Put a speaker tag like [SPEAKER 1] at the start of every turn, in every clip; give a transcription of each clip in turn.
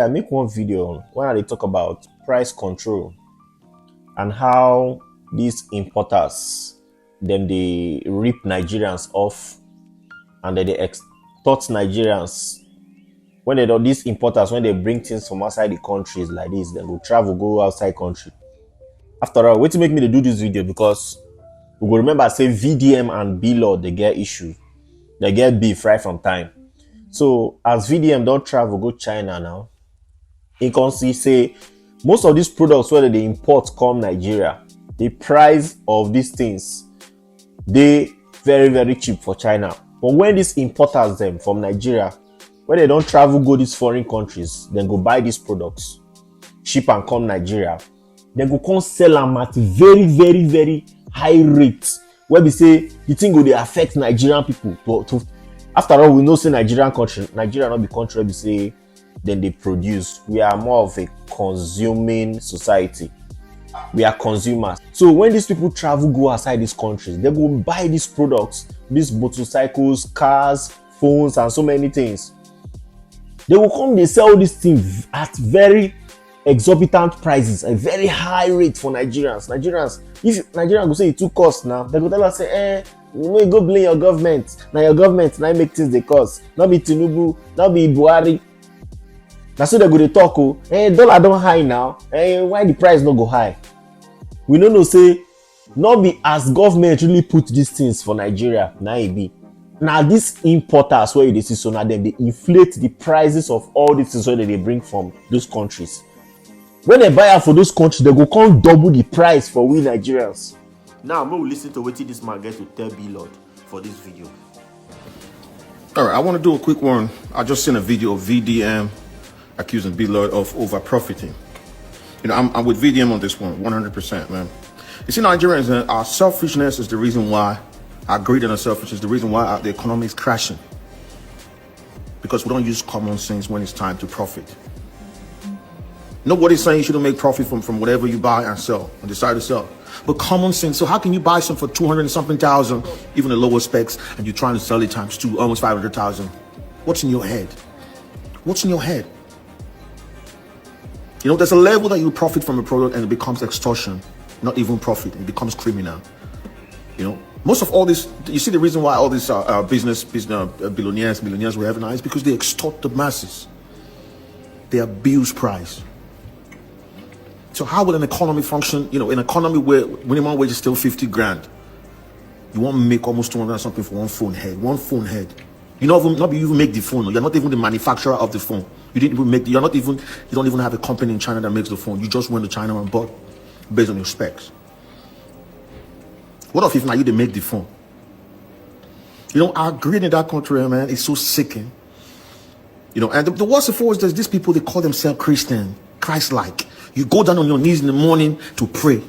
[SPEAKER 1] I make one video when I talk about price control and how these importers then they rip Nigerians off and then they extort Nigerians. When they do these importers, when they bring things from outside the countries like this, they go travel, go outside country. After all, wait to make me to do this video because we will remember say VDM and BLORD they get issue. They get beef right from time. So as VDM don't travel, go China now. You can see say most of these products whether they import come Nigeria, the price of these things they very cheap for China. But when these importers them from Nigeria, when they don't travel go these foreign countries, then go buy these products, ship and come Nigeria, then go come sell them at very high rates. Where we say the thing will they affect Nigerian people. After all, we know say Nigeria not be country where we say then they produce. We are more of a consuming society. We are consumers. So when these people travel, go outside these countries, they go buy these products, these motorcycles, cars, phones, and so many things. They will come, they sell these things at very exorbitant prices, a very high rate for Nigerians. If Nigerians go say it too cost now, they go tell us say, you may go blame your government. Now your government now make things they cost. Not be Tinubu, not be Buhari. That's so they go to talk. Dollar don't high now. Why the price not go high? We don't know say not be as government really put these things for Nigeria. Now it be. Now these importers where they see so now them they inflate the prices of all these things that they bring from those countries. When they buy out for those countries, they go come double the price for we Nigerians. Now I'm going to listen to what this man get to tell BLORD for this video.
[SPEAKER 2] All right, I want to do a quick one. I just seen a video of VDM accusing BLORD of over profiting. You know, I'm with VDM on this one, 100%, man. You see, Nigerians, our selfishness is the reason why, our greed and our selfishness is the reason why the economy is crashing. Because we don't use common sense when it's time to profit. Nobody's saying you shouldn't make profit from whatever you buy and sell and decide to sell. But common sense, so how can you buy some for 200 and something thousand, even the lower specs, and you're trying to sell it times two, almost 500,000? What's in your head? What's in your head? You know, there's a level that you profit from a product and it becomes extortion, not even profit, it becomes criminal. You know, most of all this, you see the reason why all these business billionaires we have now is because they extort the masses. They abuse price. So how will an economy function? You know, an economy where minimum wage is still 50 grand. You want to make almost 200 something for one phone head. You not even make the phone. You're not even the manufacturer of the phone. You didn't even make. You don't even have a company in China that makes the phone. You just went to China and bought based on your specs. What if now you make the phone? You know, our greed in that country, man, is so sickening. You know, and the worst of all is there's these people, they call themselves Christian, Christ-like. You go down on your knees in the morning to pray.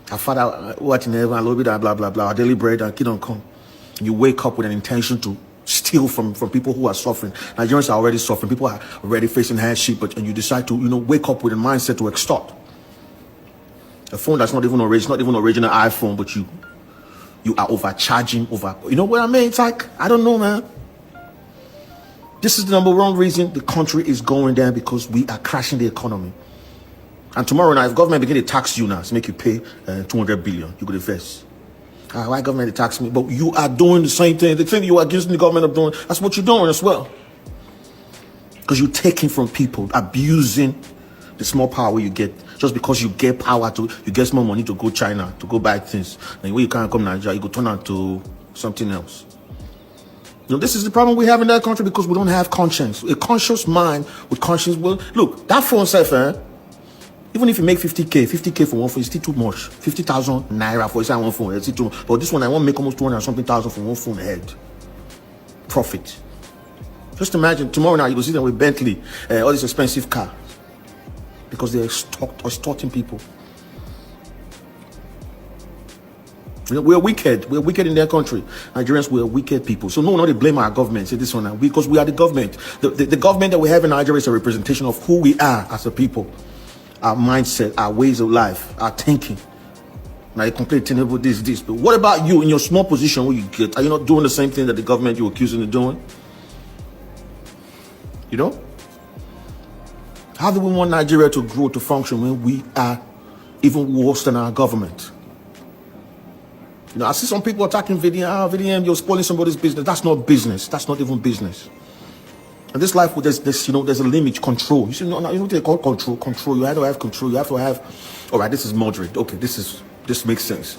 [SPEAKER 2] Our Father, what in heaven, blah, blah, blah, blah, our daily bread, and kingdom come. You wake up with an intention to steal from people who are suffering. Nigerians are already suffering. People are already facing hardship, and you decide to, you know, wake up with a mindset to extort. A phone that's not even original iPhone, but you are overcharging over. You know what I mean? It's like, I don't know, man. This is the number one reason the country is going down, because we are crashing the economy. And tomorrow now, if government begin to tax you now, to make you pay 200 billion, you go to first. Why government tax me? But you are doing the same thing. The thing you are accusing the government of doing, that's what you're doing as well. Because you're taking from people, abusing the small power you get. Just because you get power you get small money to go China, to go buy things. And when you can't come to Nigeria, you go turn out to something else. You know, this is the problem we have in that country, because we don't have conscience. A conscious mind with conscience will... Look, that phone self, even if you make 50K for one phone, it's still too much. 50,000 naira for one phone, it's still too much. But this one, I want to make almost 200 something thousand for one phone head. Profit. Just imagine, tomorrow now, you go see them with Bentley, all this expensive car. Because they're extorting people. You know, we're wicked. We're wicked in their country. Nigerians, we're wicked people. So no, not to blame our government. Say this one now. Because we are the government. The government that we have in Nigeria is a representation of who we are as a people. Our mindset, our ways of life, our thinking. Now you complain about this. But what about you in your small position where you get? Are you not doing the same thing that the government you're accusing of doing? You know? How do we want Nigeria to grow, to function, when we are even worse than our government? You know, I see some people attacking VDM. VDM, you're spoiling somebody's business. That's not business. That's not even business. And this life, there's a limit, control. You see, no, you know what they call control? Control. You have to have control. You have to have, all right, this is moderate. Okay, this makes sense.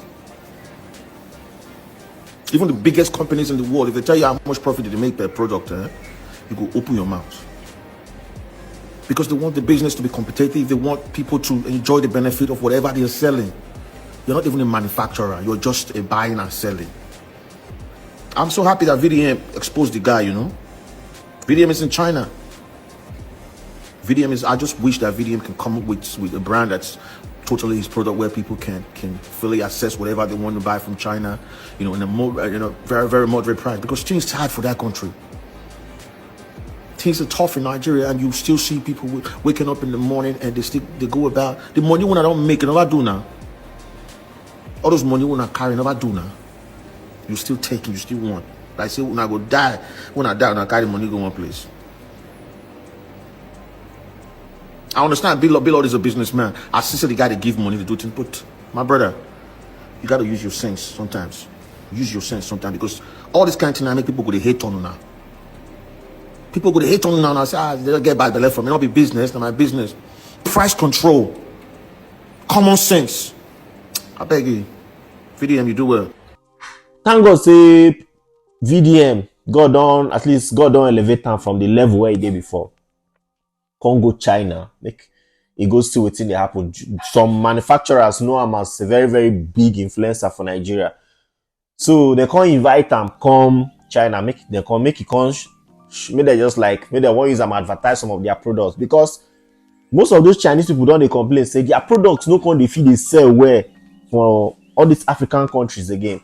[SPEAKER 2] Even the biggest companies in the world, if they tell you how much profit they make per product, you go open your mouth. Because they want the business to be competitive. They want people to enjoy the benefit of whatever they're selling. You're not even a manufacturer. You're just a buying and selling. I'm so happy that VDM exposed the guy, you know. VDM is in China. I just wish that VDM can come up with a brand that's totally his product, where people can fully access whatever they want to buy from China, you know, in a very, very moderate price. Because things are hard for that country. Things are tough in Nigeria, and you still see people waking up in the morning and they go about the money when I don't make it, never do now. All those money when I carry, never do now. You still take it, you still want. Like I say, when I go die, when I carry money go one place. I understand BLORD is a businessman. I see the guy that give money to do things, but my brother, you gotta use your sense sometimes. Use your sense sometimes, because all this kind of thing I make people go to hate on you now. People go to hate on you now and I say, they don't get bad belly from me. Not be business, not my business. Price control. Common sense. I beg you. VDM, you do well.
[SPEAKER 1] Thank God say VDM, God don't elevate them from the level where he did before. Congo, China, make it goes to within the happen. Some manufacturers know him as a very, very big influencer for Nigeria. So they can't invite them come China, make it come, maybe they just like, maybe they want to use them advertise some of their products, because most of those Chinese people don't they complain, say their products no can they feel they sell well for all these African countries again.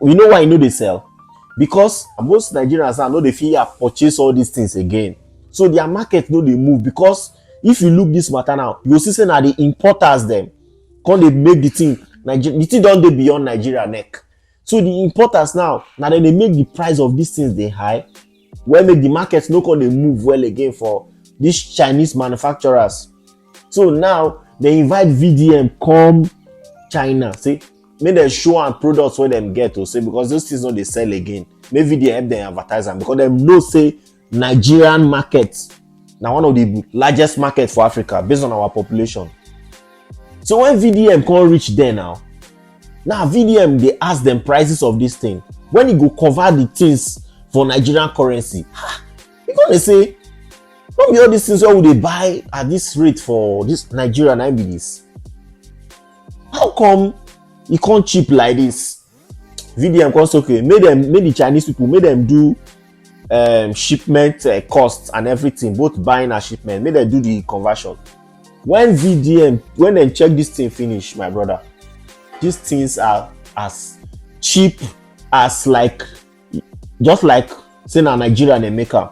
[SPEAKER 1] You know why they sell? Because most Nigerians are know they feel purchase all these things again. So their market know they move, because if you look this matter now, you see say now the importers them can they make the thing the thing don't they beyond Nigeria neck. So the importers now then they make the price of these things they high, where make the markets no can they move well again for these Chinese manufacturers. So now they invite VDM come China, say make them show and products where them get to say, because those things don't they sell again. Maybe they help them advertise them, because them know say Nigerian markets now one of the largest markets for Africa based on our population. So when VDM can't reach there now VDM they ask them prices of this thing. When you go cover the things for Nigerian currency, because they say, don't be all these things where would they buy at this rate for this Nigerian IBDs? How come it can't cheap like this? VDM costs okay. Make the Chinese people, make them do shipment costs and everything, both buying and shipment. Make them do the conversion. When they check this thing finish, my brother, these things are as cheap as like just like say na Nigeria they make am.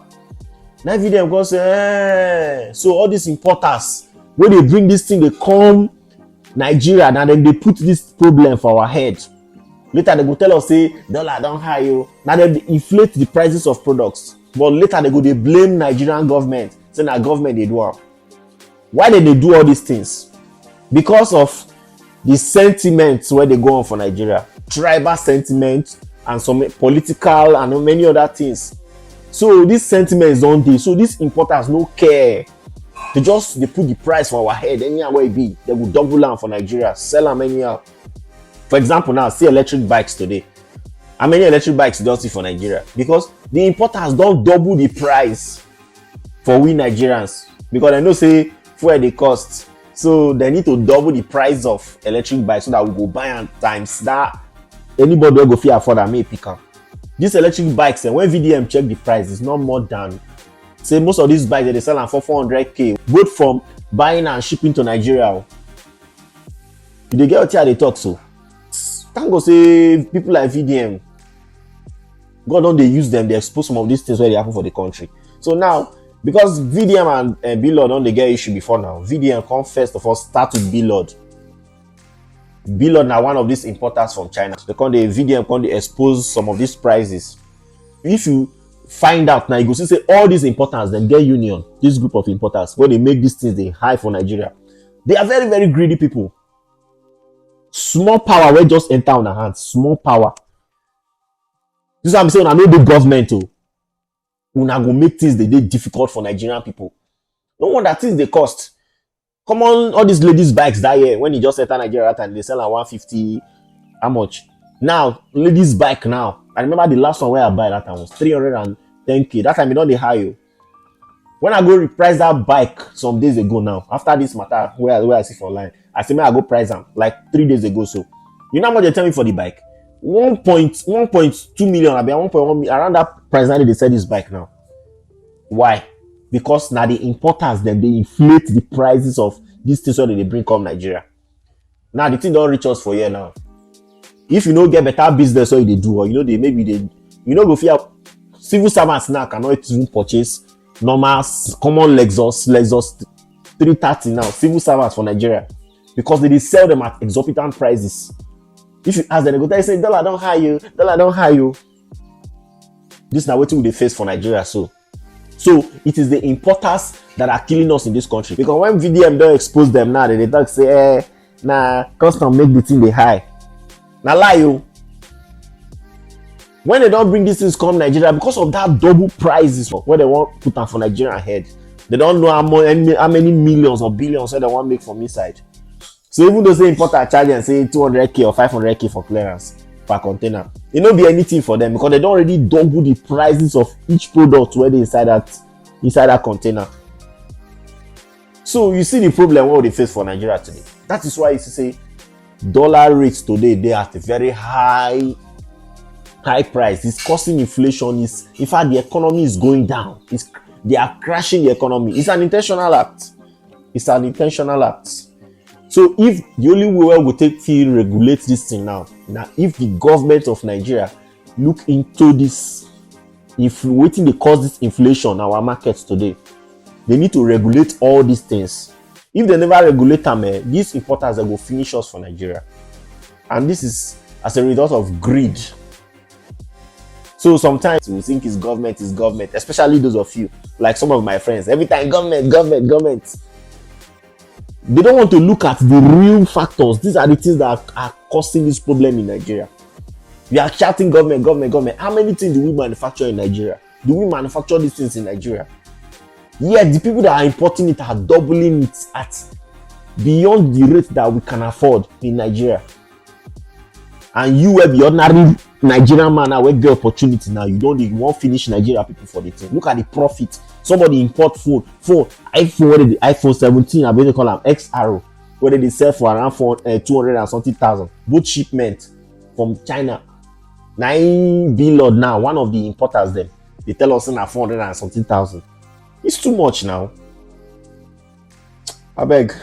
[SPEAKER 1] Now VDM go say, so all these importers when they bring this thing, they come Nigeria, and then they put this problem for our head. Later they go tell us say dollar don't high you. Now they inflate the prices of products, but later they blame Nigerian government, say na government they do am. Why did they do all these things? Because of the sentiments where they go on for Nigeria, tribal sentiment and some political and many other things. So these sentiments don't do. So these importers no care. They put the price for our head anyhow where it be. They will double them for Nigeria, sell them anyhow. For example, now see electric bikes today. How many electric bikes do you see for Nigeria? Because the importers don't double the price for we Nigerians, because they know say fuel they cost. So they need to double the price of electric bikes so that we go buy and times that anybody will go fit afford and make pick up. These electric bikes, and when VDM check the price, it's not more than, say most of these bikes they sell them for 400k, both from buying and shipping to Nigeria. You get what they talk so. Thank God say people like VDM, God don't they use them, they expose some of these things where they happen for the country. So now, because VDM and BLORD don't they get issue before now, VDM come first of all start with BLORD. BLORD now one of these importers from China. So VDM can they expose some of these prices. If you find out now, you go see say all these importers, them get union, this group of importers, when they make these things they high for Nigeria. They are very, very greedy people. Small power will just enter on the hands. Small power. This is what I'm saying. I know the government too. Una go make things they difficult for Nigerian people. No wonder things they cost. Come on, all these ladies' bikes that year when you just enter Nigeria and they sell at 150. How much? Now, ladies' bike now. I remember the last one where I buy that time was 310k. That time, you know, they high. When I go reprice that bike some days ago now, after this matter, where I see for online, I say, I go price them like 3 days ago. So, you know how much they tell me for the bike? 1.2 million, I be 1.1 million, around that price now they sell this bike now. Why? Because now the importers, then they inflate the prices of these things that they bring come Nigeria. Now the thing don't reach us for here now. If you know get better business what they do, or you know they maybe they you know go fear civil servants now cannot even purchase normal common Lexus 330 now, civil servants for Nigeria, because they sell them at exorbitant prices. If you ask them, they go tell you say dollar don't hire you, dollar don't hire you. This is now what they face for Nigeria. So it is the importers that are killing us in this country. Because when VDM don't expose them now, they talk say, nah, custom make the thing they high. Now lie you. When they don't bring these things come Nigeria, because of that double prices where they want put them for Nigeria ahead, they don't know how many millions or billions they want make from inside. So even though they importer charge and say 200k or 500k for clearance per container, it not be anything for them because they don't already double the prices of each product where they inside that container. So you see the problem what they face for Nigeria today. That is why you say dollar rates today they are at a very high price. It's causing inflation. In fact, the economy is going down. They are crashing the economy. It's an intentional act. So if the only way we take to regulate this thing now if the government of Nigeria look into this, if waiting they cause this inflation in our markets today, they need to regulate all these things. If they never regulate them, these importers they will finish us for Nigeria. And this is as a result of greed. So sometimes we think it's government, especially those of you, like some of my friends. Every time government. They don't want to look at the real factors. These are the things that are causing this problem in Nigeria. We are shouting government. How many things do we manufacture in Nigeria? Do we manufacture these things in Nigeria? Yet the people that are importing it are doubling it at beyond the rate that we can afford in Nigeria. And you will be ordinary Nigerian man now, get the opportunity now. You don't even want finish Nigeria people for the thing. Look at the profit. Somebody import phone, iPhone, what is the iPhone 17? I better call them XR, where they sell for around 200 and something thousand. Both shipment from China. 9 BLORD now, one of the importers them. They tell us now 400 and something thousand. It's too much now. I beg.